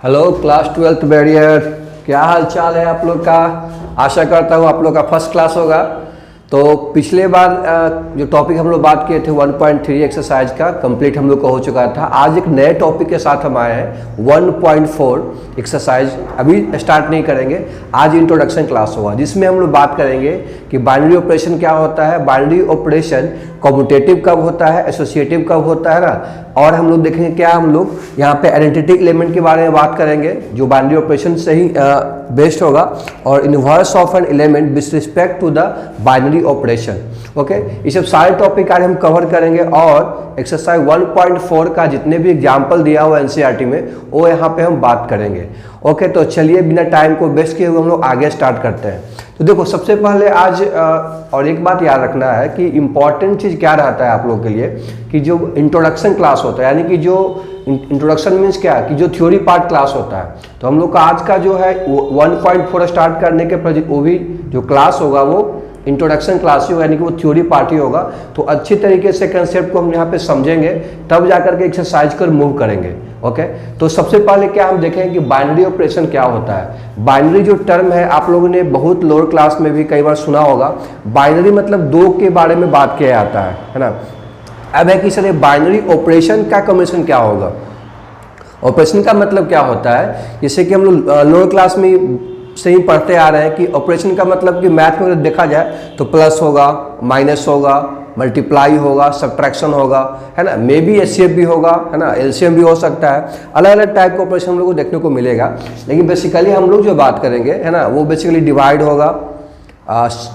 Hello class 12th barrier, क्या हाल चाल है आप लोग का। आशा करता हूँ आप लोग का फर्स्ट क्लास होगा। तो पिछले बार जो टॉपिक हम लोग बात किए थे 1.3 एक्सरसाइज का कंप्लीट हम लोग का हो चुका था। आज एक नए टॉपिक के साथ हम आए हैं 1.4 एक्सरसाइज। अभी स्टार्ट नहीं करेंगे, आज इंट्रोडक्शन क्लास होगा जिसमें हम लोग बात करेंगे कि बाइनरी ऑपरेशन क्या होता है, बाइनरी ऑपरेशन कॉम्यूटेटिव कब होता है, एसोसिएटिव कब होता है ना। और हम लोग देखेंगे क्या हम लोग यहाँ पे आइडेंटिटी एलिमेंट के बारे में बात करेंगे जो बाइनरी ऑपरेशन से ही बेस्ड होगा, और inverse of an element with respect to the binary operation. Okay, ये सब सारे टॉपिक आज हम कवर करेंगे। और एक्सरसाइज 1.4 का जितने भी एग्जाम्पल दिया हुआ एनसीईआरटी में वो यहाँ पे हम बात करेंगे। ओके, तो चलिए बिना टाइम को वेस्ट किए हुए हम लोग आगे स्टार्ट करते हैं। तो देखो सबसे पहले आज और एक बात याद रखना है कि इम्पॉर्टेंट चीज़ क्या रहता है आप लोग के लिए कि जो इंट्रोडक्शन क्लास होता है, यानी कि जो इंट्रोडक्शन मीन्स क्या कि जो थ्योरी पार्ट क्लास होता है, तो हम लोग का आज का जो है 1.4 स्टार्ट करने के वो भी जो क्लास होगा वो इंट्रोडक्शन क्लास ही होगा, यानी कि वो थ्योरी पार्ट ही होगा। तो अच्छी तरीके से कंसेप्ट को हम यहाँ पे समझेंगे तब जाकर के एक्सरसाइज कर मूव करेंगे। ओके, तो सबसे पहले क्या हम देखें कि बाइनरी ऑपरेशन क्या होता है। बाइनरी जो टर्म है आप लोगों ने बहुत लोअर क्लास में भी कई बार सुना होगा। बाइनरी मतलब दो के बारे में बात किया जाता है ना। अब है कि सर बाइनरी ऑपरेशन का कॉम्बिनेशन क्या होगा। ऑपरेशन का मतलब क्या होता है, जैसे कि हम लोग लोअर क्लास में से ही पढ़ते आ रहे हैं कि ऑपरेशन का मतलब कि मैथ में अगर देखा जाए तो प्लस होगा, माइनस होगा, मल्टीप्लाई होगा, सब्ट्रैक्शन होगा, है ना, मे बी एचसीएफ भी होगा, है ना, एलसीएम भी हो सकता है। अलग अलग टाइप का ऑपरेशन हम लोग को देखने को मिलेगा, लेकिन बेसिकली हम लोग जो बात करेंगे है ना वो बेसिकली डिवाइड होगा,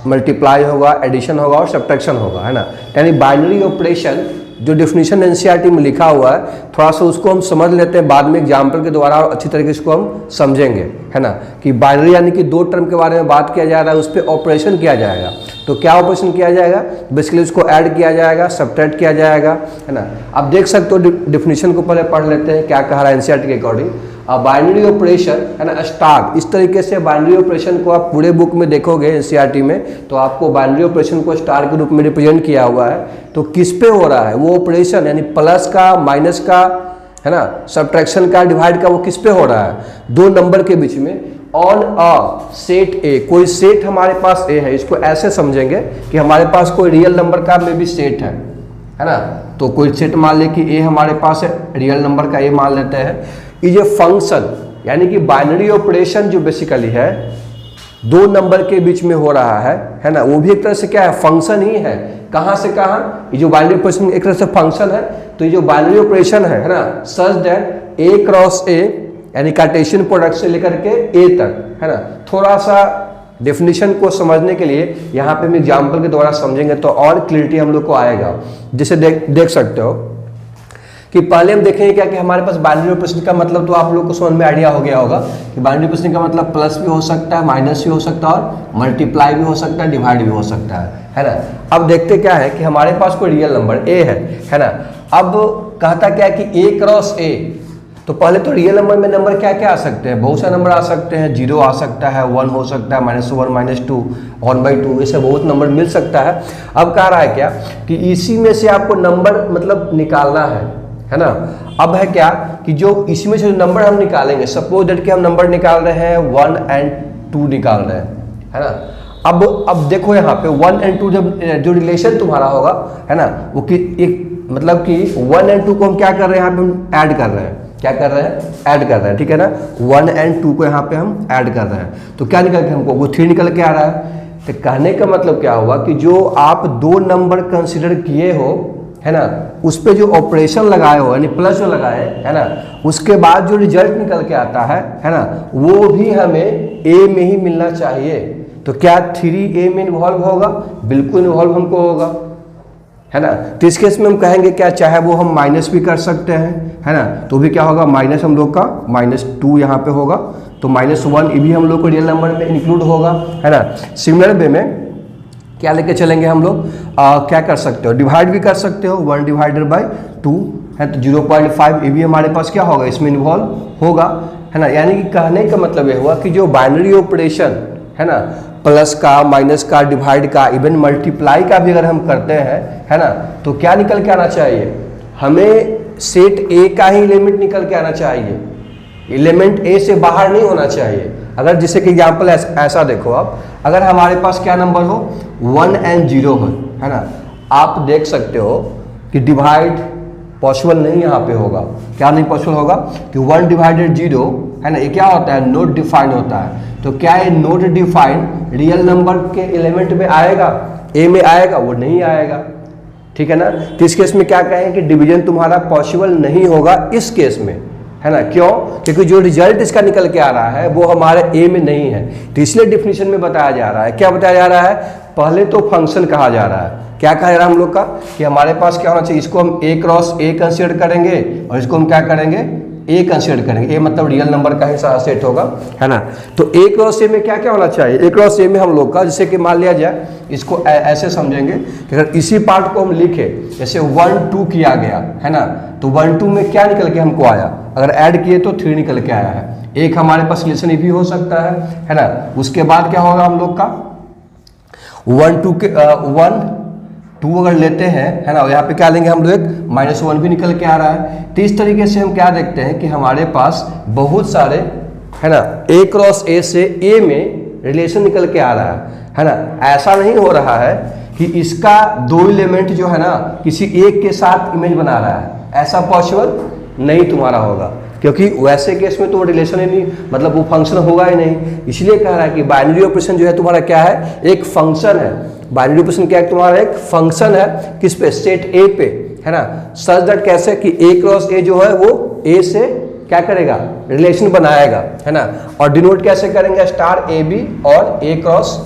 मल्टीप्लाई होगा, एडिशन होगा और सब्ट्रैक्शन होगा, है ना। यानी बाइनरी ऑपरेशन जो डेफिनेशन एनसीईआरटी में लिखा हुआ है थोड़ा सा उसको हम समझ लेते हैं बाद में एग्जाम्पल के द्वारा, और अच्छी तरीके से इसको हम समझेंगे, है ना, कि बाइनरी यानी कि दो टर्म के बारे में बात किया जा रहा है, उस पर ऑपरेशन किया जाएगा। तो क्या ऑपरेशन किया जाएगा, बेसिकली उसको ऐड किया जाएगा, सब्ट्रैक्ट किया जाएगा, है ना। आप देख सकते हो डेफिनेशन को पहले पढ़ लेते हैं क्या कह रहा है एनसीईआरटी के अकॉर्डिंग। बाइनरी ऑपरेशन है ना स्टार, इस तरीके से बाइनरी ऑपरेशन को आप पूरे बुक में देखोगे एनसीईआरटी में तो आपको बाइनरी ऑपरेशन को स्टार के रूप में रिप्रेजेंट किया हुआ है। तो किस पे हो रहा है वो ऑपरेशन, यानी प्लस का, माइनस का, है ना, सब्ट्रैक्शन का, डिवाइड का, वो किस पे हो रहा है, दो नंबर के बीच में ऑन अ सेट ए। कोई सेट हमारे पास ए है, इसको ऐसे समझेंगे कि हमारे पास कोई रियल नंबर का मे भी सेट है ना। तो कोई सेट मान ले कि ए हमारे पास है, रियल नंबर का ए मान लेते हैं। ये फंक्शन यानी कि बाइनरी ऑपरेशन जो बेसिकली है दो नंबर के बीच में हो रहा है ना, वो भी एक तरह से क्या है, फंक्शन ही है। कहाँ से कहाँ, ये जो बाइनरी ऑपरेशन एक तरह से फंक्शन है। तो ये जो बाइनरी ऑपरेशन है ना सच दैट ए क्रॉस ए यानी कार्टेशियन प्रोडक्ट से लेकर के ए तक, है ना। थोड़ा सा डेफिनेशन को समझने के लिए यहाँ पे हम एग्जाम्पल के द्वारा समझेंगे तो और क्लियरिटी हम लोग को आएगा। जैसे देख सकते हो कि पहले हम देखेंगे क्या कि हमारे पास बाइनरी ऑपरेशन का मतलब तो आप लोग को समझ में आइडिया हो गया होगा कि बाइनरी ऑपरेशन का मतलब प्लस भी हो सकता है, माइनस भी हो सकता है, और मल्टीप्लाई भी हो सकता है, डिवाइड भी हो सकता है ना। अब देखते क्या है कि हमारे पास कोई रियल नंबर ए है ना। अब कहता क्या है कि ए क्रॉस ए, तो पहले तो रियल नंबर में नंबर क्या क्या आ सकते हैं, बहुत सारे नंबर आ सकते हैं, 0 आ सकता है, 1 हो सकता है, -1, -2, 1/2, ऐसे बहुत नंबर मिल सकता है। अब कह रहा है क्या कि इसी में से आपको नंबर मतलब निकालना है ना। अब है क्या कि जो इसमें से जो नंबर हम निकालेंगे, सपोज दैट कि हम नंबर निकाल रहे हैं 1 और 2 निकाल रहे हैं, है ना। अब देखो यहाँ पे 1 और 2 जब जो रिलेशन तुम्हारा होगा है ना वो कि एक मतलब कि 1 और 2 को हम क्या कर रहे हैं, यहाँ पे हम ऐड कर रहे हैं। क्या कर रहे हैं, ऐड कर रहे हैं, ठीक है ना। 1 और 2 को यहाँ पे हम ऐड कर रहे हैं, तो क्या निकल के हमको वो 3 निकल के आ रहा है। तो कहने का मतलब क्या हुआ कि जो आप दो नंबर कंसिडर किए हो है ना, उस पे जो ऑपरेशन लगाए हो यानी प्लस जो लगाए है ना, उसके बाद जो रिजल्ट निकल के आता है ना, वो भी हमें ए में ही मिलना चाहिए। तो क्या 3 ए में इन्वॉल्व होगा, बिल्कुल इन्वॉल्व हमको होगा, है ना। तो इस केस में हम कहेंगे क्या, चाहे वो हम माइनस भी कर सकते हैं, है ना, तो भी क्या होगा, माइनस हम लोग का -2 यहाँ पे होगा, तो -1 ये भी हम लोग को रियल नंबर में इंक्लूड होगा, है ना। सिमिलर वे में क्या लेके चलेंगे हम लोग, क्या कर सकते हो, डिवाइड भी कर सकते हो, 1/2 है तो 0.5 ये भी हमारे पास क्या होगा, इसमें इन्वॉल्व होगा, है ना। यानी कि कहने का मतलब ये हुआ कि जो बाइनरी ऑपरेशन है ना, प्लस का, माइनस का, डिवाइड का, इवन मल्टीप्लाई का भी अगर हम करते हैं, है ना, तो क्या निकल के आना चाहिए, हमें सेट ए का ही एलिमेंट निकल के आना चाहिए, एलिमेंट ए से बाहर नहीं होना चाहिए। अगर जैसे कि एग्जाम्पल ऐसा देखो आप, अगर हमारे पास क्या नंबर हो 1 and 0 हो, है ना, आप देख सकते हो कि डिवाइड पॉसिबल नहीं यहाँ पे होगा। क्या नहीं पॉसिबल होगा कि 1 डिवाइडेड 0, है ना, ये क्या होता है, नॉट डिफाइंड होता है। तो क्या ये नॉट डिफाइंड रियल नंबर के एलिमेंट में आएगा, ए में आएगा? वो नहीं आएगा, ठीक है ना। तो इस केस में क्या कहें कि डिवीजन तुम्हारा पॉसिबल नहीं होगा इस केस में, है ना। क्यों? क्योंकि जो रिजल्ट इसका निकल के आ रहा है वो हमारे ए में नहीं है। तो इसलिए डिफिनीशन में बताया जा रहा है, क्या बताया जा रहा है, पहले तो फंक्शन कहा जा रहा है। क्या कहा जा रहा है हम लोग का कि हमारे पास क्या होना चाहिए, इसको हम ए क्रॉस ए कंसिडर करेंगे और इसको हम क्या करेंगे, ए कंसिडर करेंगे। ए मतलब रियल नंबर का ही सारा सेट होगा, है ना। तो ए क्रॉस ए में क्या क्या होना चाहिए, ए क्रॉस ए में हम लोग का, जैसे कि मान लिया जाए, इसको ऐसे समझेंगे कि अगर इसी पार्ट को हम लिखे, जैसे 1 2 किया गया, है ना, तो 1 2 में क्या निकल के हमको आया, अगर ऐड किए तो 3 निकल के आया है। एक हमारे पास रिलेशन ये भी हो सकता है ना। उसके बाद क्या होगा हम लोग का 1 2 के 1 2 अगर लेते हैं, है ना, यहाँ पे क्या लेंगे हम लोग, -1 भी निकल के आ रहा है। तो इस तरीके से हम क्या देखते हैं कि हमारे पास बहुत सारे, है ना, ए क्रॉस ए से ए में रिलेशन निकल के आ रहा है ना। ऐसा नहीं हो रहा है कि इसका 2 एलिमेंट जो है ना किसी एक के साथ इमेज बना रहा है, ऐसा पॉसिबल नहीं तुम्हारा होगा, क्योंकि वैसे केस में तो रिलेशन ही नहीं, मतलब वो फंक्शन होगा ही नहीं। इसलिए कह रहा है कि बाइनरी ऑपरेशन जो है तुम्हारा क्या है, एक फंक्शन है। बाइनरी ऑपरेशन क्या है तुम्हारा, एक फंक्शन है, किस पे, सेट ए पे, है ना। सच दैट कैसे कि ए क्रॉस ए जो है वो ए से क्या करेगा, रिलेशन बनाएगा, है ना। और डिनोट कैसे करेंगे, स्टार ए बी और ए क्रॉस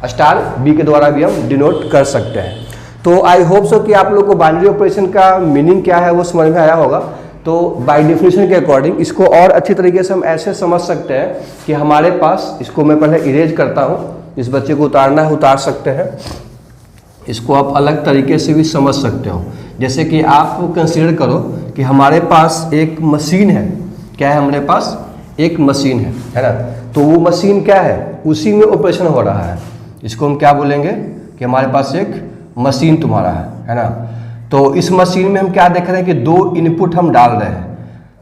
स्टार बी के द्वारा भी हम डिनोट कर सकते हैं। तो आई होप सो कि आप लोग को बाइनरी ऑपरेशन का मीनिंग क्या है वो समझ में आया होगा। तो बाय डेफिनेशन के अकॉर्डिंग इसको और अच्छी तरीके से हम ऐसे समझ सकते हैं कि हमारे पास, इसको मैं पहले इरेज करता हूँ, इस बच्चे को उतारना है उतार सकते हैं, इसको आप अलग तरीके से भी समझ सकते हो। जैसे कि आप कंसीडर करो कि हमारे पास एक मशीन है, क्या है, हमारे पास एक मशीन है ना। तो वो मशीन क्या है, उसी में ऑपरेशन हो रहा है। इसको हम क्या बोलेंगे कि हमारे पास एक मशीन तुम्हारा है ना। तो इस मशीन में हम क्या देख रहे हैं कि 2 इनपुट हम डाल रहे हैं,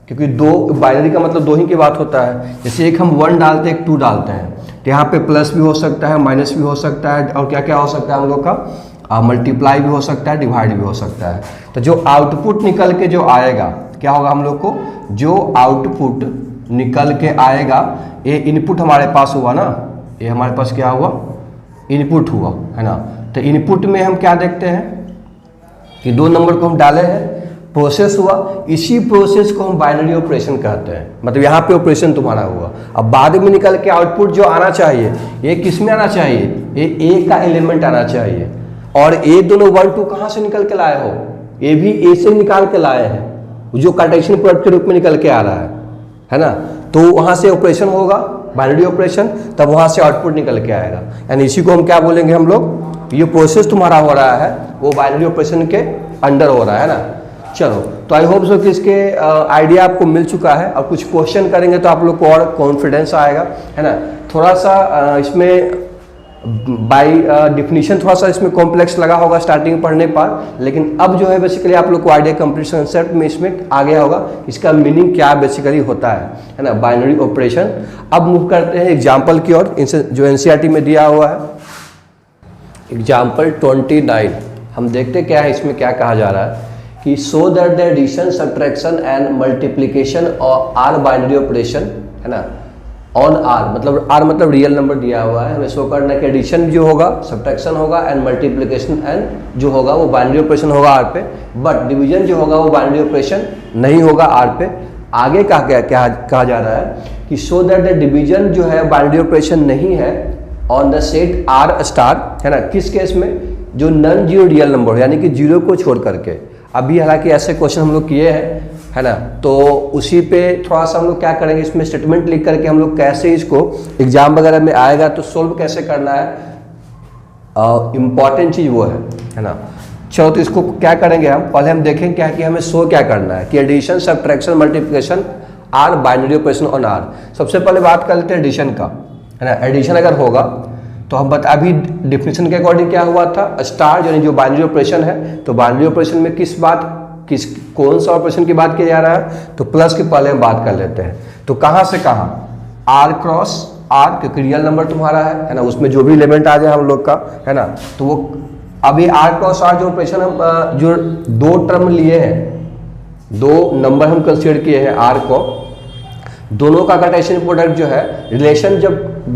क्योंकि 2 बाइनरी का मतलब 2 ही की बात होता है। जैसे एक हम 1 डालते हैं, एक 2 डालते हैं, तो यहाँ पे प्लस भी हो सकता है, माइनस भी हो सकता है, और क्या क्या हो सकता है हम लोग का, मल्टीप्लाई भी हो सकता है, डिवाइड भी हो सकता है। तो जो आउटपुट निकल के जो आएगा, क्या होगा हम लोग को, जो आउटपुट निकल के आएगा, ये इनपुट हमारे पास हुआ ना, ये हमारे पास क्या हुआ, इनपुट हुआ, है ना। तो इनपुट में हम क्या देखते हैं कि 2 नंबर को हम डाले हैं, प्रोसेस हुआ, इसी प्रोसेस को हम बाइनरी ऑपरेशन कहते हैं। मतलब यहाँ पे ऑपरेशन तुम्हारा हुआ, अब बाद में निकल के आउटपुट जो आना चाहिए, ये किस में आना चाहिए, ये ए का एलिमेंट आना चाहिए। और ये दोनों 1 2 कहाँ से निकल के लाए हो, ये भी ए से निकाल के लाए हैं, जो कार्टेशियन प्रोडक्ट के रूप में निकल के आ रहा है ना। तो वहाँ से ऑपरेशन होगा बाइनरी ऑपरेशन, तब वहाँ से आउटपुट निकल के आएगा। यानी इसी को हम क्या बोलेंगे हम लोग, ये प्रोसेस तुम्हारा हो रहा है वो बाइनरी ऑपरेशन के अंडर हो रहा है ना। चलो, तो आई होप सो कि इसके आइडिया आपको मिल चुका है, और कुछ क्वेश्चन करेंगे तो आप लोग को और कॉन्फिडेंस आएगा, है ना। थोड़ा सा इसमें बाय डिफिनीशन थोड़ा सा इसमें कॉम्प्लेक्स लगा होगा स्टार्टिंग में पढ़ने पर, लेकिन अब जो है बेसिकली आप लोग को आइडिया कंप्लीट कंसेप्ट में इसमें आ गया होगा, इसका मीनिंग क्या बेसिकली होता है ना, बाइनरी ऑपरेशन। अब मूव करते हैं एग्जाम्पल की ओर, जो एनसीईआरटी में दिया हुआ है। एग्जाम्पल 29 हम देखते क्या है, इसमें क्या कहा जा रहा है कि so that the addition, subtraction and multiplication are binary operation, है ना, ऑन आर, मतलब आर मतलब रियल नंबर दिया हुआ है, हमें शो करना कि एडिशन जो होगा सब्ट्रैक्शन होगा एंड मल्टीप्लिकेशन एंड जो होगा वो बाइनरी ऑपरेशन होगा आर पे, बट डिवीजन जो होगा वो बाइनरी ऑपरेशन नहीं होगा आर पे। आगे क्या कहा जा रहा है कि सो दैट द डिवीजन जो है बाइनरी ऑपरेशन नहीं है on the set R star, है ना, किस केस में, जो नॉन जीरो रियल नंबर हो, यानी कि जीरो को छोड़ करके। अभी हालांकि ऐसे क्वेश्चन हम लोग किए हैं, है ना, तो उसी पे थोड़ा सा हम लोग क्या करेंगे, इसमें स्टेटमेंट लिख करके हम लोग कैसे इसको एग्जाम वगैरह में आएगा तो सोल्व कैसे करना है, इम्पॉर्टेंट चीज़ वो है ना। चलो, तो इसको क्या करेंगे हम, पहले हम देखें क्या कि हमें शो क्या करना है कि addition, subtraction, multiplication are binary operation on R. सबसे पहले बात कर लेते हैं एडिशन का, है ना। एडिशन अगर होगा तो हम अभी डिफिनेशन के अकॉर्डिंग क्या हुआ था, स्टार यानी जो बाइनरी ऑपरेशन है, तो बाइनरी ऑपरेशन में किस बात किस कौन सा ऑपरेशन की बात किया जा रहा है, तो प्लस के पहले हम बात कर लेते हैं। तो कहाँ से कहाँ, आर क्रॉस आर, क्योंकि रियल नंबर तुम्हारा है ना, उसमें जो भी एलिमेंट आ जाए हम लोग का, है ना, तो वो अभी आर क्रॉस आर जो ऑपरेशन हम जो दो टर्म लिए हैं, दो नंबर हम कंसीडर किए हैं आर को, दोनों का कार्टेशियन प्रोडक्ट जो है रिलेशन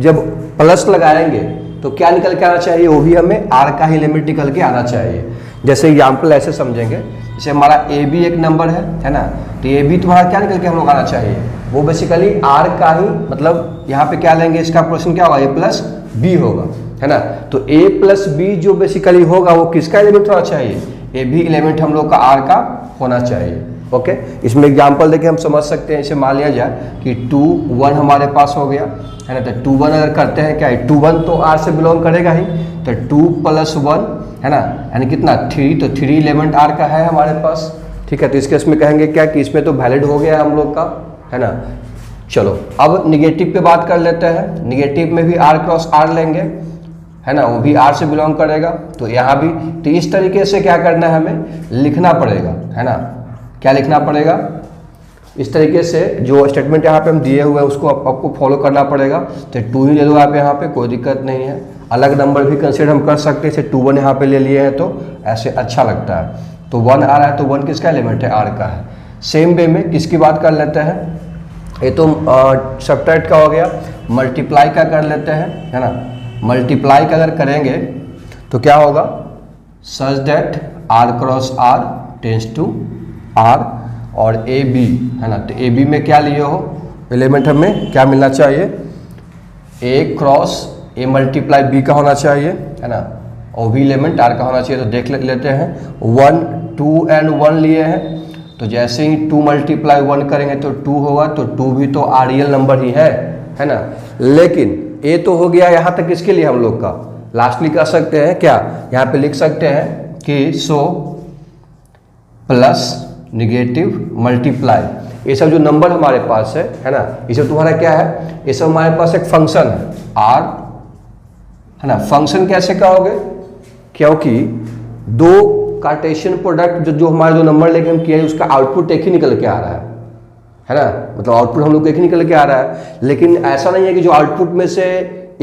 जब प्लस लगाएंगे तो क्या निकल के आना चाहिए, वो भी हमें आर का ही एलिमेंट निकल के आना चाहिए। जैसे एग्जाम्पल ऐसे समझेंगे, जैसे हमारा ए बी एक नंबर है ना, तो ए बी तुम्हारा क्या निकल के हम लोग आना चाहिए, वो बेसिकली आर का ही, मतलब यहाँ पे क्या लेंगे, इसका प्रोडक्शन क्या होगा, ए प्लस बी होगा, है ना। तो ए प्लस बी जो बेसिकली होगा वो किसका एलिमेंट होना चाहिए, ए बी एलिमेंट हम लोग का आर का होना चाहिए। ओके, इसमें एग्जांपल देके हम समझ सकते हैं। इसे मान लिया जाए कि 2 1 हमारे पास हो गया, है ना, तो 2 1 अगर करते हैं क्या है, 2 1 तो आर से बिलोंग करेगा ही, तो 2 + 1 है ना, यानी कितना 3, तो 3 एलिमेंट आर का है हमारे पास, ठीक है। तो इस केस में कहेंगे क्या कि इसमें तो वैलिड हो गया हम लोग का, है ना। चलो अब निगेटिव पे बात कर लेते हैं। निगेटिव में भी आर क्रॉस आर लेंगे, है ना, वो भी आर से बिलोंग करेगा, तो यहाँ भी तो इस तरीके से क्या करना है, हमें लिखना पड़ेगा, है ना। क्या लिखना पड़ेगा, इस तरीके से जो स्टेटमेंट यहाँ पे हम दिए हुए हैं उसको आपको फॉलो करना पड़ेगा। तो 2 ही ले लो आप यहाँ पे, कोई दिक्कत नहीं है। अलग नंबर भी कंसिडर हम कर सकते हैं, जैसे 2 1 यहाँ पे ले लिए हैं तो ऐसे अच्छा लगता है। तो 1 आ रहा है तो 1 किसका एलिमेंट है, आर का है। सेम वे में किसकी बात कर लेते हैं, ये तो सब्ट्रैक्ट का हो गया, मल्टीप्लाई का कर लेते हैं, है ना। मल्टीप्लाई का अगर करेंगे तो क्या होगा, such that R cross R tends to R, और ए बी, है ना, तो ए बी में क्या लिए हो एलिमेंट, हमें क्या मिलना चाहिए, ए क्रॉस ए मल्टीप्लाई बी का होना चाहिए, है ना, और भी एलिमेंट आर का होना चाहिए। तो देख लेते हैं, 1 2 एंड 1 लिए हैं, तो जैसे ही 2 × 1 करेंगे तो 2 होगा, तो 2 भी तो आर रियल नंबर ही है ना। लेकिन ए तो हो गया यहाँ तक, इसके लिए हम लोग का लास्टली कर सकते हैं क्या, यहाँ पे लिख सकते हैं कि सो प्लस निगेटिव मल्टीप्लाई, ये सब जो नंबर हमारे पास है ना, ये सब तुम्हारा क्या है, ये सब हमारे पास एक फंक्शन है आर, है ना। फंक्शन कैसे कहोगे, क्योंकि दो कार्टेशियन प्रोडक्ट जो हमारे दो नंबर लेके हम किए उसका आउटपुट एक ही निकल के आ रहा है ना, मतलब आउटपुट हम लोग को एक ही निकल के आ रहा है। लेकिन ऐसा नहीं है कि जो आउटपुट में से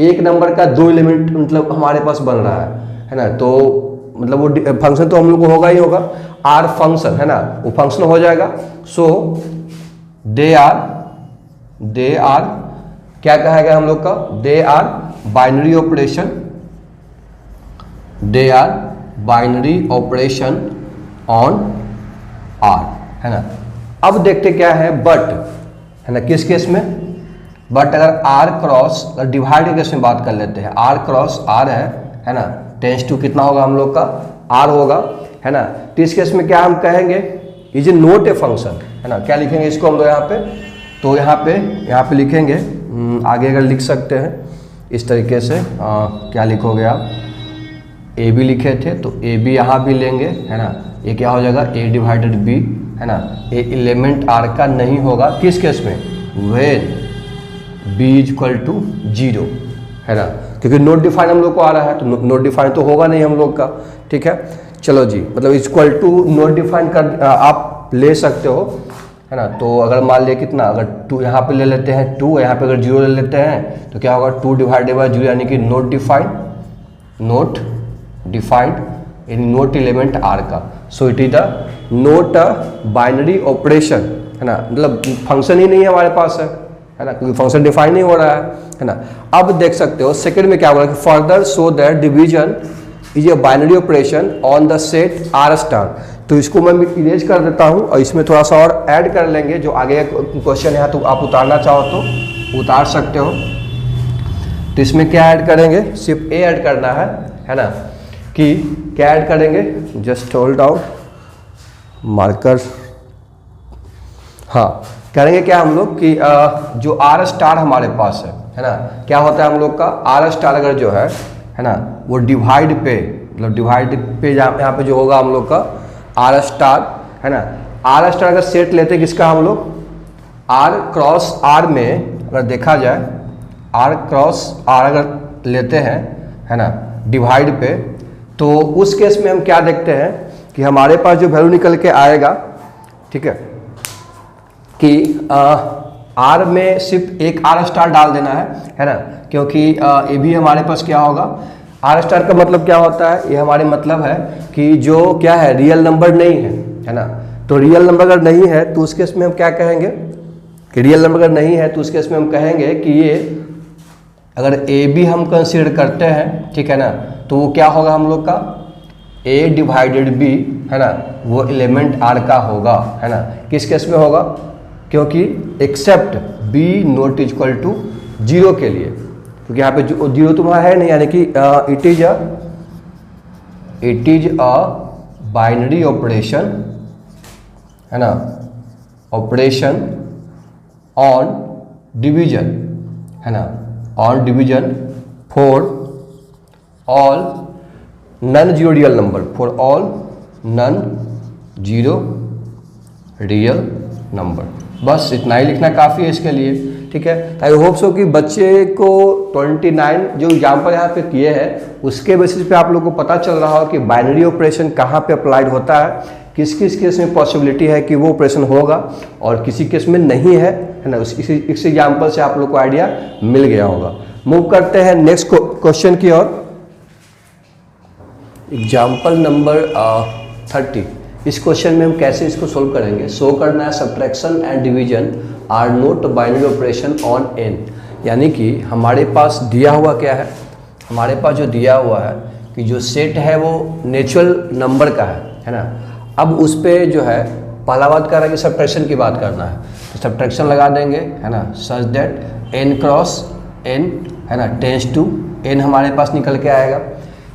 एक नंबर का 2 एलिमेंट मतलब हमारे पास बन रहा है ना, तो मतलब वो फंक्शन तो हम लोग को होगा ही होगा, आर फंक्शन, है ना, वो फंक्शन हो जाएगा। सो दे आर क्या कहेगा हम लोग का, they are binary operation, they are binary operation on R, है ना। अब देखते क्या है बट, है ना, किस केस में, बट अगर आर क्रॉस, अगर डिवाइड के केस में बात कर लेते हैं, आर क्रॉस आर है ना, टेंस टू कितना होगा हम लोग का, आर होगा, है ना। तो इस केस में क्या हम कहेंगे, is a note a function, है ना। क्या लिखेंगे इसको हम लोग यहाँ पे, तो यहाँ पे लिखेंगे, आगे अगर लिख सकते हैं इस तरीके से, क्या लिखोगे आप, ए बी लिखे थे तो ए बी यहाँ भी लेंगे, है ना। ये क्या हो जाएगा, ए डिवाइडेड बी, है ना। ए एलिमेंट आर का नहीं होगा, किस केस में, when B is equal to 0, है ना, क्योंकि नोट डिफाइन हम लोग को आ रहा है, तो नोट डिफाइन तो होगा नहीं हम लोग का, ठीक है। चलो जी, मतलब इक्वल टू नोट डिफाइन कर आप ले सकते हो, है ना। तो अगर मान लिया कितना, अगर 2 यहाँ पे ले लेते हैं 2, यहाँ पे अगर 0 ले लेते हैं तो क्या होगा, 2 डिवाइडेड बाय 0, यानी कि not defined in not element R का। So it is the not binary operation, है ना, मतलब फंक्शन ही नहीं है हमारे पास है ना, क्योंकि फंक्शन डिफाइन नहीं हो रहा है ना। अब देख सकते हो सेकंड में क्या बोला कि further so that division is a binary operation on the set R star. तो इसको मैं इरेज कर देता हूँ और इसमें थोड़ा सा और ऐड कर लेंगे, जो आगे क्वेश्चन है तो आप उतारना चाहो तो उतार सकते हो। तो इसमें क्या ऐड करेंगे, सिर्फ ए ऐड करना है ना, कि क्या ऐड करेंगे, जस्ट होल्ड डाउन मार्कर, हाँ करेंगे क्या हम लोग कि जो आर स्टार हमारे पास है ना, क्या होता है हम लोग का, आर स्टार अगर जो है ना, वो डिवाइड पे, मतलब डिवाइड पे यहाँ पे जो होगा हम लोग का आर स्टार, है ना। आर स्टार अगर सेट लेते किसका हम लोग, आर क्रॉस आर में अगर देखा जाए, आर क्रॉस आर अगर लेते हैं, है ना, डिवाइड पे, तो उस केस में हम क्या देखते हैं कि हमारे पास जो वैल्यू निकल के आएगा, ठीक है, कि आर में सिर्फ एक आर स्टार डाल देना है ना, क्योंकि ये भी हमारे पास क्या होगा, आर स्टार का मतलब क्या होता है, ये हमारे मतलब है कि जो क्या है रियल नंबर नहीं है ना। तो रियल नंबर अगर नहीं है तो उस केस में हम क्या कहेंगे कि रियल नंबर अगर नहीं है तो उस केस में हम कहेंगे कि ये अगर ए बी हम कंसीडर करते हैं, ठीक है ना, तो वो क्या होगा हम लोग का ए डिवाइडेड बी, है ना, वो एलिमेंट आर का होगा, है ना। किस केस में होगा, क्योंकि except B not equal to 0 के लिए, क्योंकि यहाँ पे जीरो तुम्हारा है नहीं, यानी कि it is a binary operation, है ना, ऑपरेशन ऑन डिवीजन, है ना, on division for all non zero real number, for all non zero real number. बस इतना ही लिखना काफ़ी है इसके लिए, ठीक है। आई होप सो कि बच्चे को 29 जो एग्जाम्पल यहाँ पे किए हैं उसके बेसिस पे आप लोगों को पता चल रहा हो कि बाइनरी ऑपरेशन कहाँ पे अप्लाइड होता है, किस किस केस में पॉसिबिलिटी है कि वो ऑपरेशन होगा और किसी केस में नहीं है ना। इस एग्जाम्पल से आप लोग को आइडिया मिल गया होगा। मूव करते हैं नेक्स्ट क्वेश्चन की ओर। Example number 30। इस क्वेश्चन में हम कैसे इसको सोल्व करेंगे, शो करना है subtraction and division are not binary operation on N, यानी कि हमारे पास दिया हुआ क्या है, हमारे पास जो दिया हुआ है कि जो सेट है वो नेचुरल नंबर का है ना। अब उस पर जो है पहला बात कर रहा है कि सब्ट्रैक्शन की बात करना है, तो सब्ट्रैक्शन लगा देंगे, है ना, such that n cross n, है ना, टेंस टू n हमारे पास निकल के आएगा।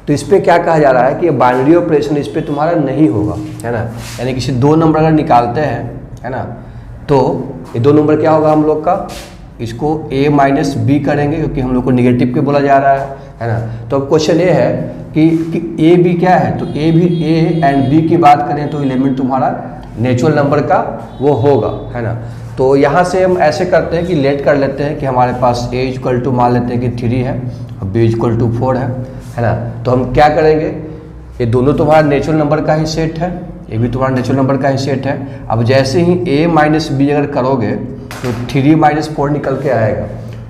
तो इस पर क्या कहा जा रहा है कि ये बाइनरी ऑपरेशन इस पर तुम्हारा नहीं होगा, है ना, यानी किसी दो नंबर अगर निकालते हैं, है ना, तो ये दो नंबर क्या होगा हम लोग का, इसको a माइनस बी करेंगे क्योंकि हम लोग को निगेटिव के बोला जा रहा है ना। तो अब क्वेश्चन ये है कि ए बी क्या है, तो ए एंड बी की बात करें तो एलिमेंट तुम्हारा नेचुरल नंबर का वो होगा, है ना। तो यहाँ से हम ऐसे करते हैं कि लेट कर लेते हैं कि हमारे पास a इक्वल टू मान लेते हैं कि 3 है और b इक्वल टू 4 है ना। तो हम क्या करेंगे, ये दोनों तुम्हारा नेचुरल नंबर का ही सेट है, ये भी तुम्हारा नेचुरल नंबर का ही सेट है। अब जैसे ही a माइनस बी अगर करोगे तो 3 माइनस 4 निकल के आएगा,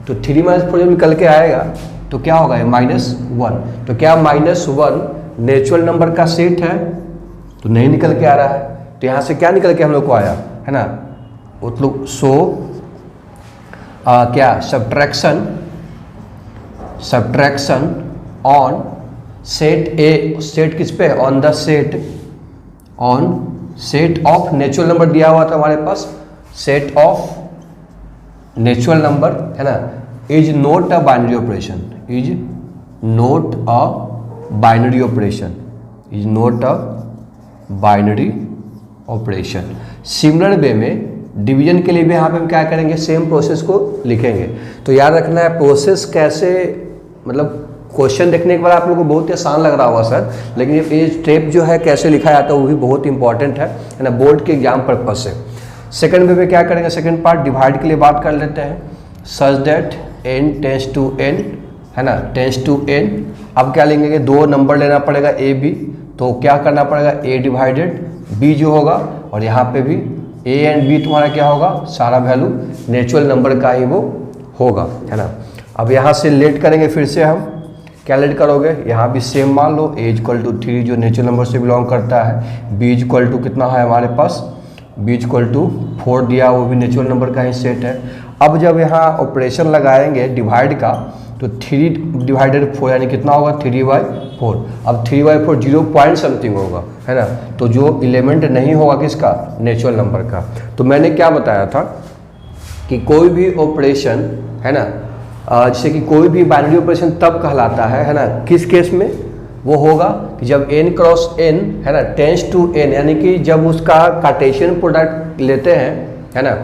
तो 3 माइनस 4 जब निकल के आएगा तो क्या होगा, -1। तो क्या -1 नेचुरल नंबर का सेट है, तो नहीं निकल के आ रहा है। तो यहाँ से क्या निकल के हम लोग को आया, है ना, मतलब सो क्या subtraction on set A, set किस पे, on the set of natural number दिया हुआ था हमारे पास, सेट ऑफ नेचुरल नंबर, है ना, is not a binary operation, is not a binary operation, is not a binary operation. Similar way में division के लिए भी यहाँ पे हम क्या करेंगे, सेम प्रोसेस को लिखेंगे। तो याद रखना है प्रोसेस कैसे, मतलब क्वेश्चन देखने के बाद आप लोगों को बहुत ही आसान लग रहा होगा सर, लेकिन ये स्टेप जो है कैसे लिखा जाता है वो भी बहुत इंपॉर्टेंट है ना, बोर्ड के एग्जाम पर्पज से। सेकंड वे में क्या करेंगे, सेकंड पार्ट डिवाइड के लिए बात कर लेते हैं, such that n tends to n, है ना, टेंस टू n। अब क्या लेंगे कि दो नंबर लेना पड़ेगा a b, तो क्या करना पड़ेगा a डिवाइडेड b जो होगा, और यहाँ पे भी a एंड b तुम्हारा क्या होगा, सारा वैल्यू नेचुरल नंबर का ही वो होगा, है ना। अब यहाँ से लेट करेंगे, फिर से हम क्या लेट करोगे, यहाँ भी सेम मान लो, a इक्वल टू 3 जो नेचुरल नंबर से बिलोंग करता है, b इक्वल टू कितना है हमारे पास, b इक्वल टू 4 दिया, वो भी नेचुरल नंबर का ही सेट है। अब जब यहाँ ऑपरेशन लगाएंगे डिवाइड का, तो 3 डिवाइडेड 4 यानी कितना होगा, 3/4। अब 3/4 0 पॉइंट समथिंग होगा, है ना, तो जो एलिमेंट नहीं होगा किसका, नेचुरल नंबर का। तो मैंने क्या बताया था कि कोई भी ऑपरेशन, है ना, जैसे कि कोई भी बाइनरी ऑपरेशन तब कहलाता है ना, किस केस में वो होगा कि जब n क्रॉस n, है ना, टेंस टू n, यानी कि जब उसका कार्टेशियन प्रोडक्ट लेते हैं, है ना,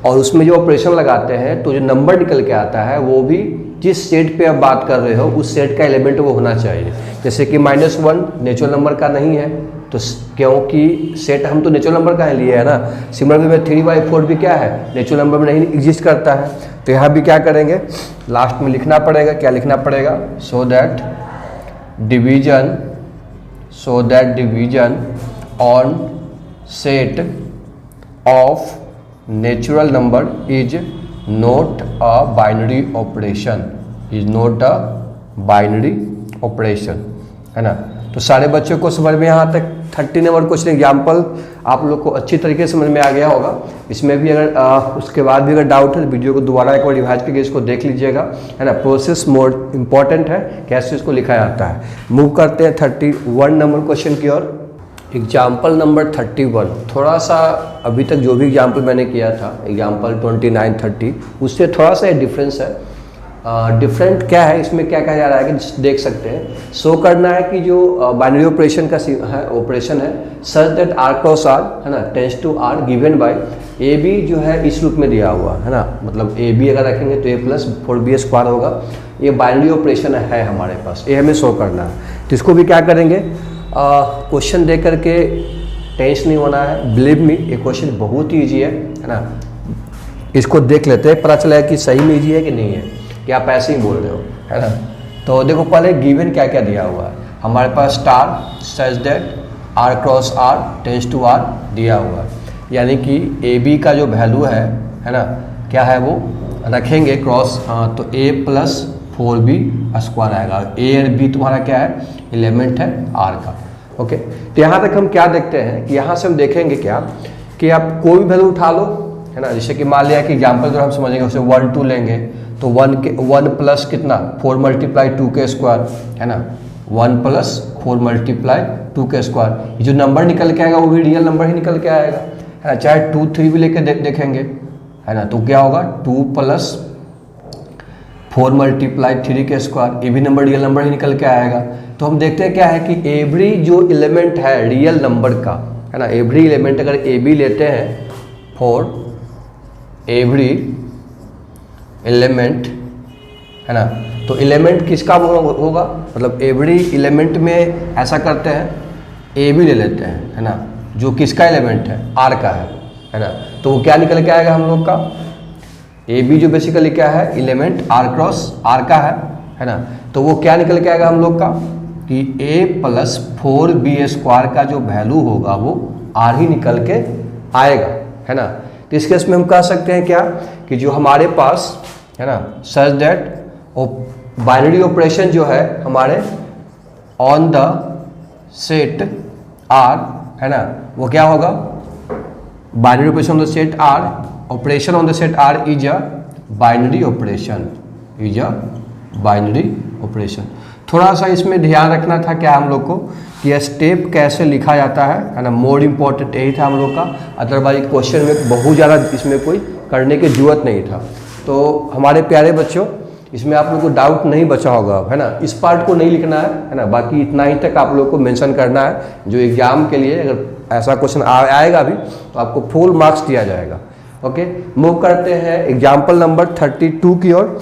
और उसमें जो ऑपरेशन लगाते हैं तो जो नंबर निकल के आता है वो भी जिस सेट पे आप बात कर रहे हो उस सेट का एलिमेंट वो होना चाहिए। जैसे कि -1 नेचुरल नंबर का नहीं है, तो क्योंकि सेट हम तो नेचुरल नंबर का ही लिए है ना। सिमिलर वे में 3/4 भी क्या है, नेचुरल नंबर में नहीं एग्जिस्ट करता है। तो यहाँ भी क्या करेंगे, लास्ट में लिखना पड़ेगा, क्या लिखना पड़ेगा, सो that division on set of natural number is not a binary operation, is not a binary operation, है ना। तो सारे बच्चों को समझ में यहाँ तक 30 नंबर क्वेश्चन एग्जाम्पल आप लोग को अच्छी तरीके से समझ में आ गया होगा। इसमें भी अगर उसके बाद भी अगर डाउट है तो वीडियो को दोबारा एक बार रिवाइज करके इसको देख लीजिएगा, है ना। प्रोसेस मोर इम्पॉर्टेंट है, कैसे इसको लिखा जाता है। मूव करते हैं 31 नंबर क्वेश्चन की ओर। एग्जाम्पल नंबर 31, थोड़ा सा अभी तक जो भी एग्जाम्पल मैंने किया था एग्जाम्पल 29, 30 उससे थोड़ा सा डिफरेंस है। डिफरेंट क्या है, इसमें क्या कहा जा रहा है कि देख सकते हैं, शो करना है कि जो बाइनरी ऑपरेशन का है ऑपरेशन है such that R cross R, है ना, tends to R given by A B जो है इस रूप में दिया हुआ है ना, मतलब ए बी अगर रखेंगे तो ए प्लस 4b² होगा। ये बाइनरी ऑपरेशन है हमारे पास, ये हमें शो करना है। तो इसको भी क्या करेंगे, क्वेश्चन दे करके टेंस नहीं होना है। बिलीव मी ये क्वेश्चन बहुत ही ईजी है ना। इसको देख लेते हैं, पता चला कि सही में ईजी है कि नहीं है, कि आप ऐसे ही बोल रहे हो, है ना। तो देखो पहले गिवन क्या क्या दिया हुआ है हमारे पास, star such that R cross R tends to R दिया हुआ है, यानी कि ए बी का जो वैल्यू है ना, क्या है वो रखेंगे क्रॉस, तो a प्लस 4b² आएगा। ए और बी तुम्हारा क्या है, एलिमेंट है आर का। ओके, तो यहाँ तक हम क्या देखते हैं कि यहाँ से हम देखेंगे क्या कि आप कोई भी वैल्यू उठा लो, है ना। जैसे कि मान लिया कि एग्जाम्पल जो हम समझेंगे उसे 1 2 लेंगे तो 1 प्लस कितना 4 मल्टीप्लाई 2k², है ना। 1 प्लस 4 मल्टीप्लाई 2k², ये जो नंबर निकल के आएगा वो भी रियल नंबर ही निकल के आएगा, है ना। चाहे 2 3 भी लेके देखेंगे, है ना, तो क्या होगा 2 प्लस 4 मल्टीप्लाई 3k², ये भी नंबर रियल नंबर ही निकल के आएगा। तो हम देखते हैं क्या है कि एवरी जो एलिमेंट है रियल नंबर का, है ना, एवरी एलिमेंट अगर ए बी लेते हैं फॉर एवरी एलिमेंट, है ना, तो एलिमेंट किसका होगा, मतलब एवरी एलिमेंट में ऐसा करते हैं ए बी ले लेते हैं, है ना, जो किसका एलिमेंट है आर का है ना। तो वो क्या निकल के आएगा हम लोग का, ए बी जो बेसिकली क्या है एलिमेंट आर क्रॉस आर का है ना। तो वो क्या निकल के आएगा हम लोग का कि a प्लस 4b² का जो वैल्यू होगा वो आर ही निकल के आएगा, है ना। तो इस केस में हम कह सकते हैं क्या कि जो हमारे पास है ना सच दैट बाइनरी ऑपरेशन जो है हमारे ऑन द सेट आर, है ना, वो क्या होगा, binary operation on the set R, operation on the set R is a binary operation, is a binary operation. थोड़ा सा इसमें ध्यान रखना था क्या हम लोग को कि स्टेप कैसे लिखा जाता है ना, मोर इम्पोर्टेंट यही था हम लोग का। अदरवाइज क्वेश्चन में बहुत ज़्यादा इसमें कोई करने की जरूरत नहीं था। तो हमारे प्यारे बच्चों इसमें आप लोग को डाउट नहीं बचा होगा, है ना। इस पार्ट को नहीं लिखना है ना, बाकी इतना ही तक आप लोग को मेंशन करना है। जो एग्जाम के लिए अगर ऐसा क्वेश्चन आएगा भी तो आपको फुल मार्क्स दिया जाएगा। ओके, मूव करते हैं एग्जाम्पल नंबर 32 की ओर।